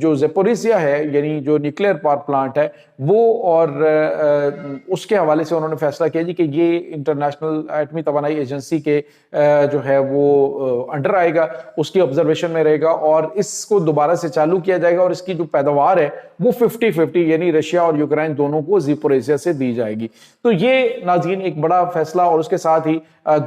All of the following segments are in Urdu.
جو زیپوریزیا ہے یعنی جو نیوکلیئر پاور پلانٹ ہے وہ، اور اس کے حوالے سے انہوں نے فیصلہ کیا جی کہ یہ انٹرنیشنل ایٹمی توانائی ایجنسی کے جو ہے وہ انڈر آئے گا، اس کی آبزرویشن میں رہے گا، اور اس کو دوبارہ سے چالو کیا جائے گا، اور اس کی جو پیداوار ہے وہ 50-50 یعنی رشیا اور یوکرائن دونوں کو زیپوریزیا سے دی جائے گی۔ تو یہ ناظرین ایک بڑا فیصلہ، اور اس کے ساتھ ہی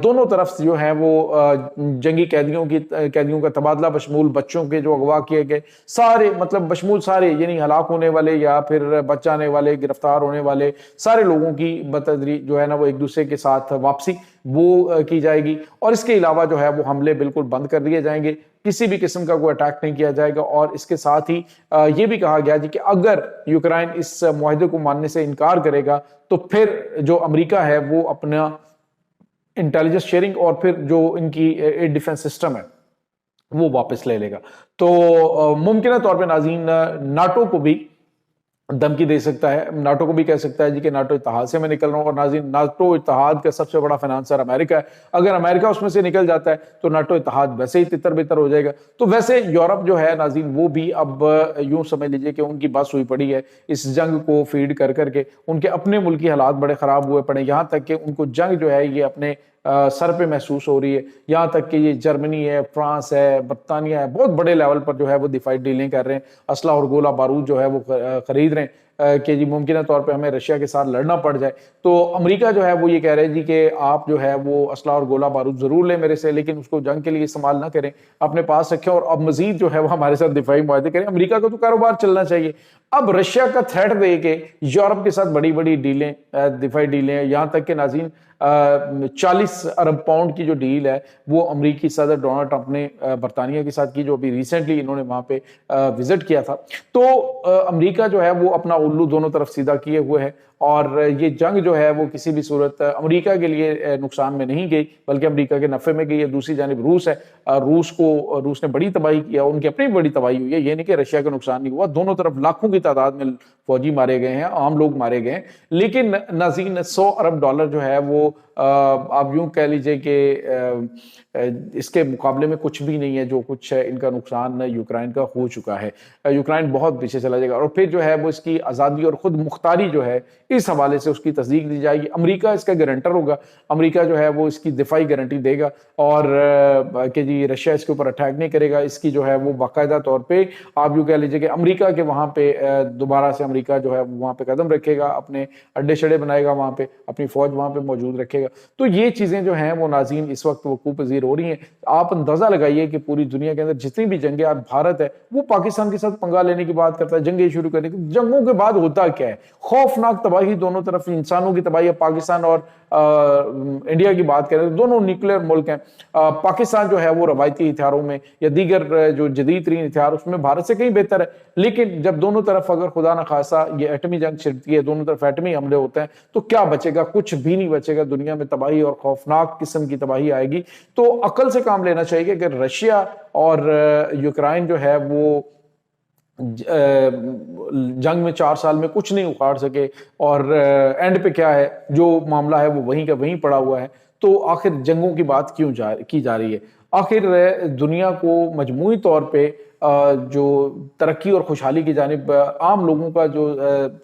دونوں طرف جو ہیں وہ جنگی قیدیوں کا تبادلہ بشمول بچوں کے جو اغوا کیے گئے سارے، مطلب بشمول سارے یعنی ہلاک ہونے والے یا پھر بچ جانے والے، گرفتار ہونے والے سارے لوگوں کی بتدریج جو ہے نا وہ ایک دوسرے کے ساتھ واپسی وہ کی جائے گی، اور اس کے علاوہ جو ہے وہ حملے بالکل بند کر دیے جائیں گے، کسی بھی قسم کا کوئی اٹیک نہیں کیا جائے گا۔ اور اس کے ساتھ ہی یہ بھی کہا گیا جی کہ اگر یوکرائن اس معاہدے کو ماننے سے انکار کرے گا تو پھر جو امریکہ ہے وہ اپنا انٹیلیجنس شیئرنگ اور پھر جو ان کی ایئر ڈیفنس سسٹم ہے وہ واپس لے لے گا۔ تو ممکنہ طور پہ ناظرین ناٹو کو بھی دھمکی دے سکتا ہے، ناٹو کو بھی کہہ سکتا ہے جی کہ ناٹو اتحاد سے میں نکل رہا ہوں، اور ناظرین ناٹو اتحاد کا سب سے بڑا فنانسر امریکہ ہے، اگر امریکہ اس میں سے نکل جاتا ہے تو ناٹو اتحاد ویسے ہی تتر بتر ہو جائے گا۔ تو ویسے یورپ جو ہے ناظرین وہ بھی اب یوں سمجھ لیجئے کہ ان کی بس ہوئی پڑی ہے اس جنگ کو فیڈ کر کر کے، ان کے اپنے ملکی حالات بڑے خراب ہوئے پڑے، یہاں تک کہ ان کو جنگ جو ہے یہ اپنے سر پہ محسوس ہو رہی ہے، یہاں تک کہ یہ جرمنی ہے، فرانس ہے، برطانیہ ہے، بہت بڑے لیول پر جو ہے وہ دفاعی ڈیلیں کر رہے ہیں، اسلحہ اور گولہ بارود جو ہے وہ خرید رہے ہیں کہ جی ممکنہ طور پہ ہمیں رشیا کے ساتھ لڑنا پڑ جائے۔ تو امریکہ جو ہے وہ یہ کہہ رہے جی کہ آپ جو ہے وہ اسلحہ اور گولہ بارود ضرور لیں میرے سے، لیکن اس کو جنگ کے لیے استعمال نہ کریں، اپنے پاس رکھیں، اور اب مزید جو ہے وہ ہمارے ساتھ دفاعی معاہدے کریں۔ امریکہ کو تو کاروبار چلنا چاہیے، اب رشیا کا تھریٹ دے کے یورپ کے ساتھ بڑی بڑی ڈیلیں، دفاعی ڈیلیں، یہاں تک کہ ناظرین 40 ارب پاؤنڈ کی جو ڈیل ہے وہ امریکی صدر ڈونلڈ ٹرمپ نے برطانیہ کے ساتھ کی، جو ابھی ریسنٹلی انہوں نے وہاں پہ وزٹ کیا تھا۔ تو امریکہ جو ہے وہ اپنا الو دونوں طرف سیدھا کیے ہوئے ہے، اور یہ جنگ جو ہے وہ کسی بھی صورت امریکہ کے لیے نقصان میں نہیں گئی بلکہ امریکہ کے نفع میں گئی ہے۔ دوسری جانب روس ہے، روس نے بڑی تباہی کیا، ان کی اپنی بڑی تباہی ہوئی ہے، یہ نہیں کہ رشیا کا نقصان نہیں ہوا، دونوں طرف لاکھوں کی تعداد میں فوجی مارے گئے ہیں، عام لوگ مارے گئے ہیں، لیکن ناظرین $100 ارب جو ہے وہ آپ یوں کہہ لیجئے کہ اس کے مقابلے میں کچھ بھی نہیں ہے جو کچھ ہے ان کا نقصان یوکرائن کا ہو چکا ہے۔ یوکرائن بہت پیچھے چلا جائے گا، اور پھر جو ہے وہ اس کی آزادی اور خود مختاری جو ہے اس حوالے سے اس کی تصدیق دی جائے گی، امریکہ اس کا گارنٹر ہوگا، امریکہ جو ہے وہ اس کی دفاعی گارنٹی دے گا، اور کہ جی رشیا اس کے اوپر اٹیک نہیں کرے گا، اس کی جو ہے وہ باقاعدہ طور پہ آپ یوں کہہ لیجئے کہ امریکہ کے وہاں پہ دوبارہ سے امریکہ جو ہے وہاں پہ قدم رکھے گا، اپنے اڈے شڑے بنائے گا، وہاں پہ اپنی فوج وہاں پہ موجود رکھے گا۔ تو یہ چیزیں جو ہیں وہ ناظرین اس وقت وقوع پذیر ہو رہی ہیں۔ آپ اندازہ لگائیے کہ پوری دنیا کے اندر جتنی بھی جنگیں، آج بھارت ہے وہ پاکستان کے ساتھ پنگا لینے کی بات کرتا ہے، جنگیں شروع کرنے کی، جنگوں کے بعد ہوتا کیا ہے؟ خوفناک تباہی دونوں طرف، انسانوں کی تباہی ہے۔ پاکستان اور انڈیا کی بات کریں تو دونوں نیوکلیئر ملک ہیں، پاکستان جو ہے وہ روایتی ہتھیاروں میں یا دیگر جو جدید ترین ہتھیار اس میں بھارت سے کہیں بہتر ہے، لیکن جب دونوں طرف اگر خدا نخواستہ یہ ایٹمی جنگ چھڑتی ہے، دونوں طرف ایٹمی حملے ہوتے ہیں تو کیا بچے گا؟ کچھ بھی نہیں بچے گا، دنیا میں تباہی اور خوفناک قسم کی تباہی آئے گی۔ تو عقل سے کام لینا چاہیے کہ رشیا اور یوکرائن جو ہے وہ جنگ میں 4 سال میں کچھ نہیں اکھاڑ سکے، اور اینڈ پہ کیا ہے، جو معاملہ ہے وہ وہیں کا وہیں پڑا ہوا ہے۔ تو آخر جنگوں کی بات کیوں کی جا رہی ہے؟ آخر دنیا کو مجموعی طور پہ جو ترقی اور خوشحالی کی جانب عام لوگوں کا جو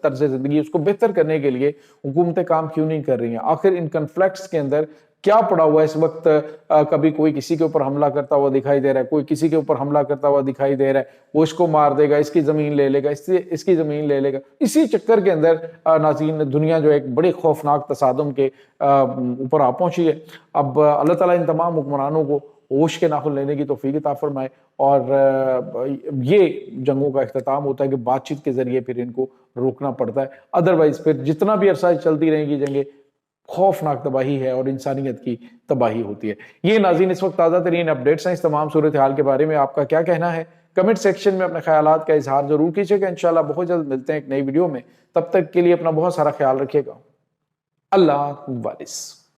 طرز زندگی اس کو بہتر کرنے کے لیے حکومتیں کام کیوں نہیں کر رہی ہیں؟ آخر ان کنفلکٹس کے اندر کیا پڑا ہوا ہے اس وقت؟ کبھی کوئی کسی کے اوپر حملہ کرتا ہوا دکھائی دے رہا ہے، کوئی کسی کے اوپر حملہ کرتا ہوا دکھائی دے رہا ہے، وہ اس کو مار دے گا، اس کی زمین لے لے گا، اس کی زمین لے لے گا۔ اسی چکر کے اندر ناظرین دنیا جو ایک بڑے خوفناک تصادم کے اوپر آ پہنچی ہے۔ اب اللہ تعالیٰ ان تمام حکمرانوں کو ہوش کے ناخن لینے کی توفیق عطا فرمائے، اور یہ جنگوں کا اختتام ہوتا ہے کہ بات چیت کے ذریعے پھر ان کو روکنا پڑتا ہے، ادروائز پھر جتنا بھی عرصہ چلتی رہیں گی جنگیں خوفناک تباہی ہے اور انسانیت کی تباہی ہوتی ہے۔ یہ ناظرین اس وقت تازہ ترین اپڈیٹس ہیں۔ اس تمام صورتحال کے بارے میں آپ کا کیا کہنا ہے؟ کمنٹ سیکشن میں اپنے خیالات کا اظہار ضرور کیجیے گا۔ انشاءاللہ بہت جلد ملتے ہیں ایک نئی ویڈیو میں، تب تک کے لیے اپنا بہت سارا خیال رکھیے گا۔ اللہ حافظ۔